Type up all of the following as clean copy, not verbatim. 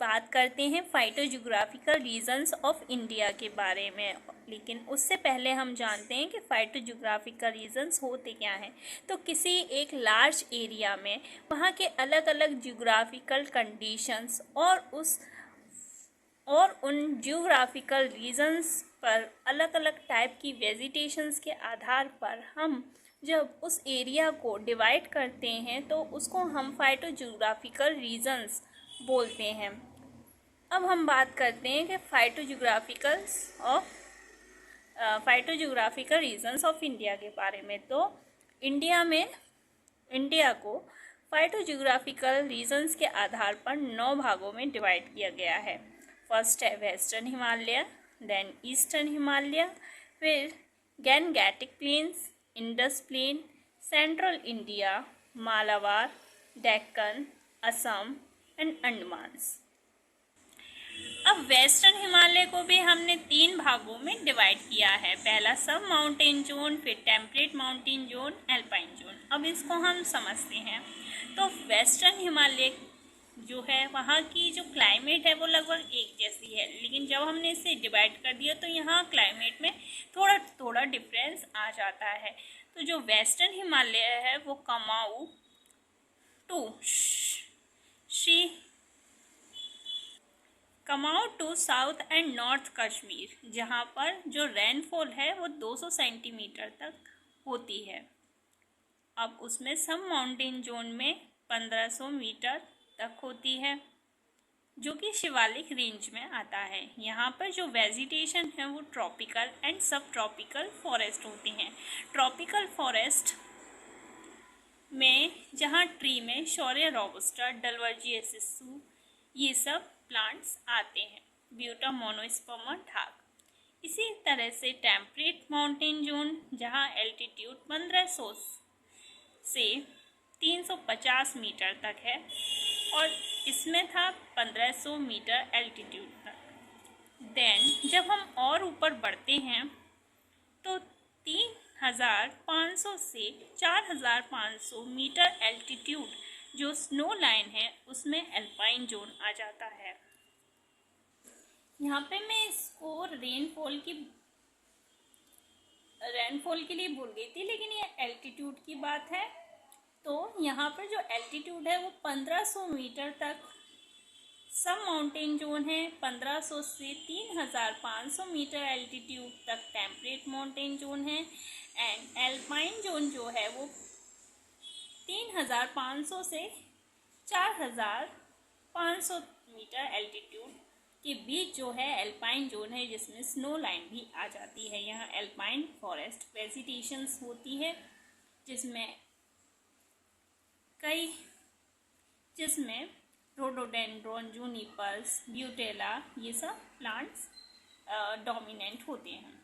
बात करते हैं फाइटोजियोग्राफिकल रीजन्स ऑफ इंडिया के बारे में। लेकिन उससे पहले हम जानते हैं कि फाइटोजियोग्राफिकल रीजन्स होते क्या हैं। तो किसी एक लार्ज एरिया में वहाँ के अलग अलग जियोग्राफिकल कंडीशंस और उन जियोग्राफिकल रीजन्स पर अलग अलग टाइप की वेजिटेशंस के आधार पर हम जब उस एरिया को डिवाइड करते हैं तो उसको हम फाइटोजियोग्राफिकल रीजन्स बोलते हैं। अब हम बात करते हैं कि फाइटोजियोग्राफिकल रीजन्स ऑफ इंडिया के बारे में। तो इंडिया को फाइटोजियोग्राफिकल रीजन्स के आधार पर 9 भागों में डिवाइड किया गया है। फर्स्ट है western Himalaya, then eastern Himalaya, फिर gangetic plains, Indus plain, central India, Malabar, Deccan, Assam and Andamans. अब वेस्टर्न हिमालय को भी हमने 3 भागों में डिवाइड किया है। पहला सब माउंटेन जोन, फिर temperate mountain zone, alpine zone. अब इसको हम समझते हैं। तो वेस्टर्न हिमालय जो है वहाँ की जो क्लाइमेट है वो लगभग एक जैसी है, लेकिन जब हमने इसे डिवाइड कर दिया तो यहाँ क्लाइमेट में थोड़ा थोड़ा डिफरेंस आ जाता है। तो जो वेस्टर्न हिमालय है वो Kumaon to south and north Kashmir, जहाँ पर जो रेनफॉल है वो 200 सेंटीमीटर तक होती है। अब उसमें सब माउंटेन जोन में 1500 मीटर तक होती है, जो कि शिवालिक रेंज में आता है। यहाँ पर जो वेजिटेशन है वो ट्रॉपिकल एंड सब ट्रॉपिकल फॉरेस्ट होती हैं। ट्रॉपिकल फॉरेस्ट में जहाँ ट्री में शौर्य रोबस्टा, डलवर्जिया सिसु, ये सब प्लांट्स आते हैं। ब्यूटा मोनोस्पर्मा ढाक। इसी तरह से टेम्परेट माउंटेन जोन, जहाँ एल्टीट्यूड 1500 से 350 मीटर तक है, और इसमें था 1500 मीटर एल्टीट्यूड तक। देन जब हम और ऊपर बढ़ते हैं तो 3500 से 4500 मीटर एल्टीट्यूड जो स्नो लाइन है उसमें एल्पाइन जोन आ जाता है। यहाँ पे मैं इसको रेनफॉल के लिए भूल गई थी, लेकिन ये एल्टीट्यूड की बात है। तो यहाँ पर जो एल्टीट्यूड है वो 1500 मीटर तक सब माउंटेन जोन है, 1500 से 3500 मीटर एल्टीट्यूड तक टेम्परेट माउंटेन जोन है, एंड एल्पाइन जोन जो है वो 3500 से 4500 मीटर एल्टीट्यूड के बीच जो है एल्पाइन जोन है, जिसमें स्नो लाइन भी आ जाती है। यहाँ एल्पाइन फॉरेस्ट वेजिटेशंस होती है जिसमें रोडोडेंड्रॉन, जूनिपर्स, ब्यूटेला, ये सब प्लांट्स डोमिनेंट होते हैं।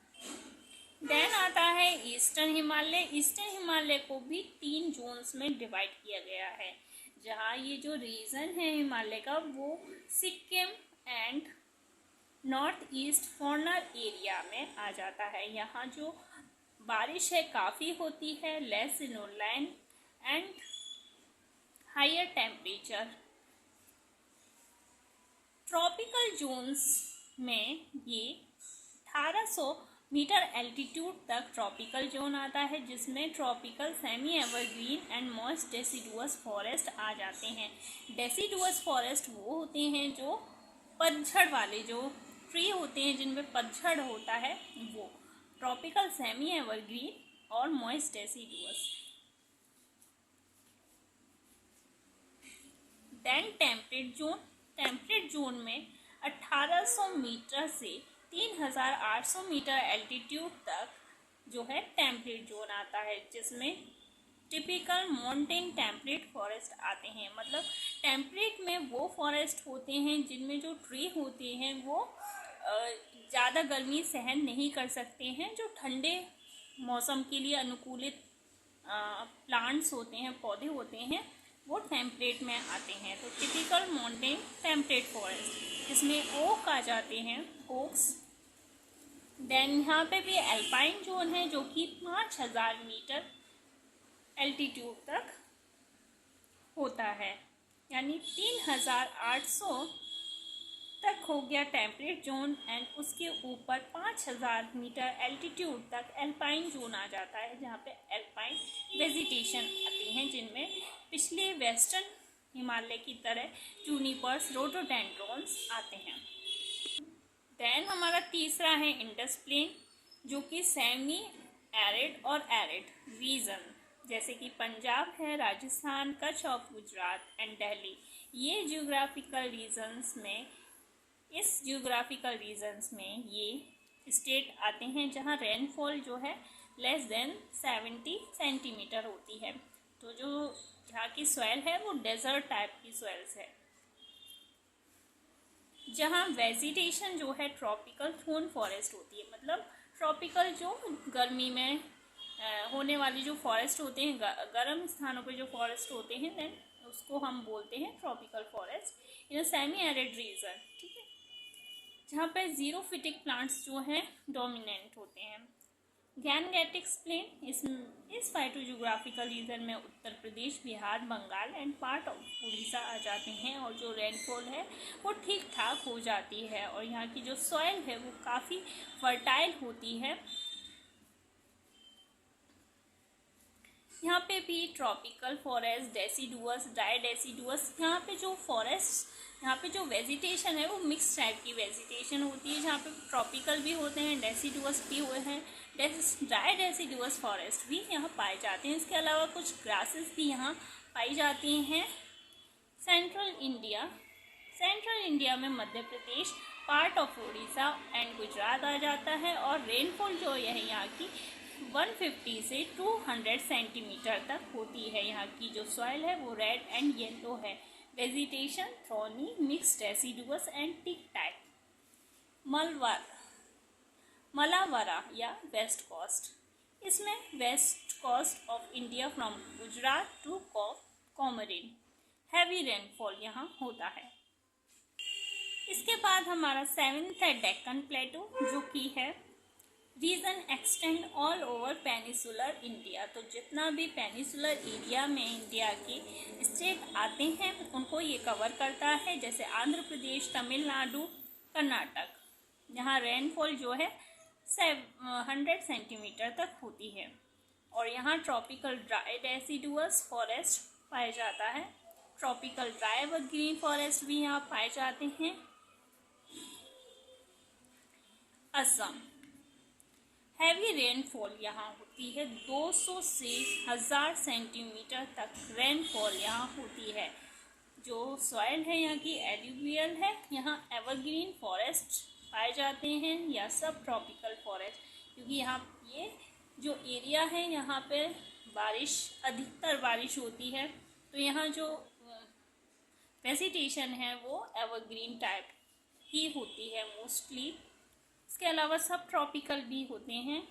देन आता है ईस्टर्न हिमालय। ईस्टर्न हिमालय को भी 3 जोन्स में डिवाइड किया गया है, जहाँ ये जो रीजन है हिमालय का वो Sikkim and north east former area में आ जाता है। यहाँ जो बारिश है काफ़ी होती है, less inland and higher temperature. Tropical zones में ये 1800 मीटर एल्टीट्यूड तक ट्रॉपिकल जोन आता है, जिसमें tropical semi evergreen and moist deciduous forest आ जाते हैं। डेसिडुअस फॉरेस्ट वो होते हैं जो पतझड़ वाले जो ट्री होते हैं जिनमें पतझड़ होता है, वो ट्रॉपिकल सेमी एवरग्रीन और moist deciduous. Then temperate zone में 1800 मीटर से 3800 मीटर एल्टीट्यूड तक जो है टेम्परेट जोन आता है, जिसमें टिपिकल माउंटेन टेम्परेट फॉरेस्ट आते हैं। मतलब टेम्परेट में वो फॉरेस्ट होते हैं जिनमें जो ट्री होते हैं वो ज़्यादा गर्मी सहन नहीं कर सकते हैं, जो ठंडे मौसम के लिए अनुकूलित प्लांट्स होते हैं, पौधे होते हैं, वो टेम्परेट में आते हैं। तो टिपिकल माउंटेन टेम्परेट फॉरेस्ट, इसमें ओक आ जाते हैं, ओक्स। देन यहाँ पे भी एल्पाइन जोन है जो कि 5000 मीटर एल्टीट्यूड तक होता है, यानी 3800 तक हो गया टेम्परेट जोन एंड उसके ऊपर 5000 मीटर एल्टीट्यूड तक एल्पाइन जोन आ जाता है, जहाँ पे एल्पाइन वेजिटेशन आती हैं, जिनमें पिछले वेस्टर्न हिमालय की तरह जूनिपर्स, रोडोडेंड्रॉन्स आते हैं। देन हमारा तीसरा है इंडस प्लेन, जो कि सेमी एरिड और एरिड रीजन जैसे कि पंजाब है, राजस्थान, कच्छ ऑफ गुजरात एंड दिल्ली, ये जियोग्राफिकल रीजन्स में ये स्टेट आते हैं जहाँ रेनफॉल जो है लेस देन 70 सेंटीमीटर होती है। तो जो यहाँ की सॉइल है वो डेजर्ट टाइप की सॉइल्स है, जहाँ वेजिटेशन जो है ट्रॉपिकल थोन फॉरेस्ट होती है। मतलब ट्रॉपिकल जो गर्मी में होने वाली जो फॉरेस्ट होते हैं, गर्म स्थानों पे जो फॉरेस्ट होते हैं, देन उसको हम बोलते हैं tropical forest in semi arid region, ठीक है, जहाँ पे जीरोफिटिक प्लांट्स जो हैं डोमिनेंट होते हैं। गैंगेटिक्स प्लेन इस फाइटोजियोग्राफिकल रीजन में Uttar Pradesh, Bihar, Bengal and part of Orissa आ जाते हैं, और जो रेनफॉल है वो ठीक ठाक हो जाती है, और यहाँ की जो सॉइल है वो काफ़ी फर्टाइल होती है। यहाँ पे भी tropical forest, deciduous, dry deciduous, यहाँ पे जो वेजिटेशन है वो मिक्स टाइप की वेजिटेशन होती है, जहाँ पे ट्रॉपिकल भी होते हैं, डेसिडुअस भी हुए हैं, ड्राई डेसिडुअस फॉरेस्ट भी यहाँ पाए जाते हैं। इसके अलावा कुछ ग्रासेस भी यहाँ पाई जाती हैं। सेंट्रल इंडिया में Madhya Pradesh, part of Orissa and Gujarat आ जाता है, और रेनफॉल जो है यहाँ की 150 से 200 सेंटीमीटर तक होती है। यहाँ की जो सॉइल है वो रेड एंड येलो है। Vegetation thorny, mixed deciduous and teak type. Malabar या वेस्ट कोस्ट, इसमें west coast of India from Gujarat to Comorin, heavy rainfall यहाँ होता है। इसके बाद हमारा 7th है डेक्कन प्लेटो, जो कि है region extend all over peninsular India. तो जितना भी पेनिसुलर एरिया में इंडिया के स्टेट आते हैं उनको ये कवर करता है, जैसे आंध्र प्रदेश, तमिलनाडु, कर्नाटक, जहाँ रेनफॉल जो है 100 सेंटीमीटर तक होती है, और यहाँ ट्रॉपिकल ड्राई डेसिडुअस फॉरेस्ट पाया जाता है। ट्रॉपिकल ड्राई एवरग्रीन फॉरेस्ट भी यहाँ पाए जाते हैं। असम, हैवी रेनफॉल यहाँ होती है, 200 से 1000 सेंटीमीटर तक रेनफॉल यहाँ होती है। जो सॉइल है यहाँ की एल्यूवियल है, यहाँ एवरग्रीन फॉरेस्ट पाए जाते हैं या सब ट्रॉपिकल फॉरेस्ट, क्योंकि यहाँ ये जो एरिया है यहाँ पे अधिकतर बारिश होती है, तो यहाँ जो वेजिटेशन है वो एवरग्रीन टाइप ही होती है मोस्टली। इसके अलावा सब ट्रॉपिकल भी होते हैं,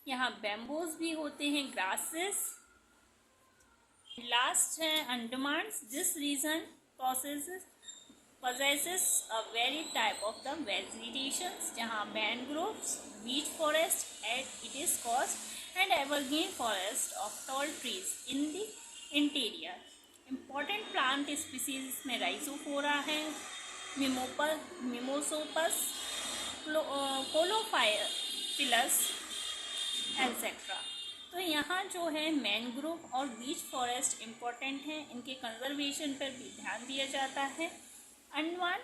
यहाँ बैम्बूज भी होते हैं, ग्रासेस। लास्ट है Andaman, this region possesses a very type of the vegetations, जहाँ mangroves, beech forest at its coast and evergreen forest of tall trees in the interior. Important plant species में rhizophora है, मिमोसोपस, कोलोफाइलस etcetera. तो यहाँ जो है mangrove और बीच forest important हैं, इनके कंजर्वेशन पर भी ध्यान दिया जाता है। अंडमान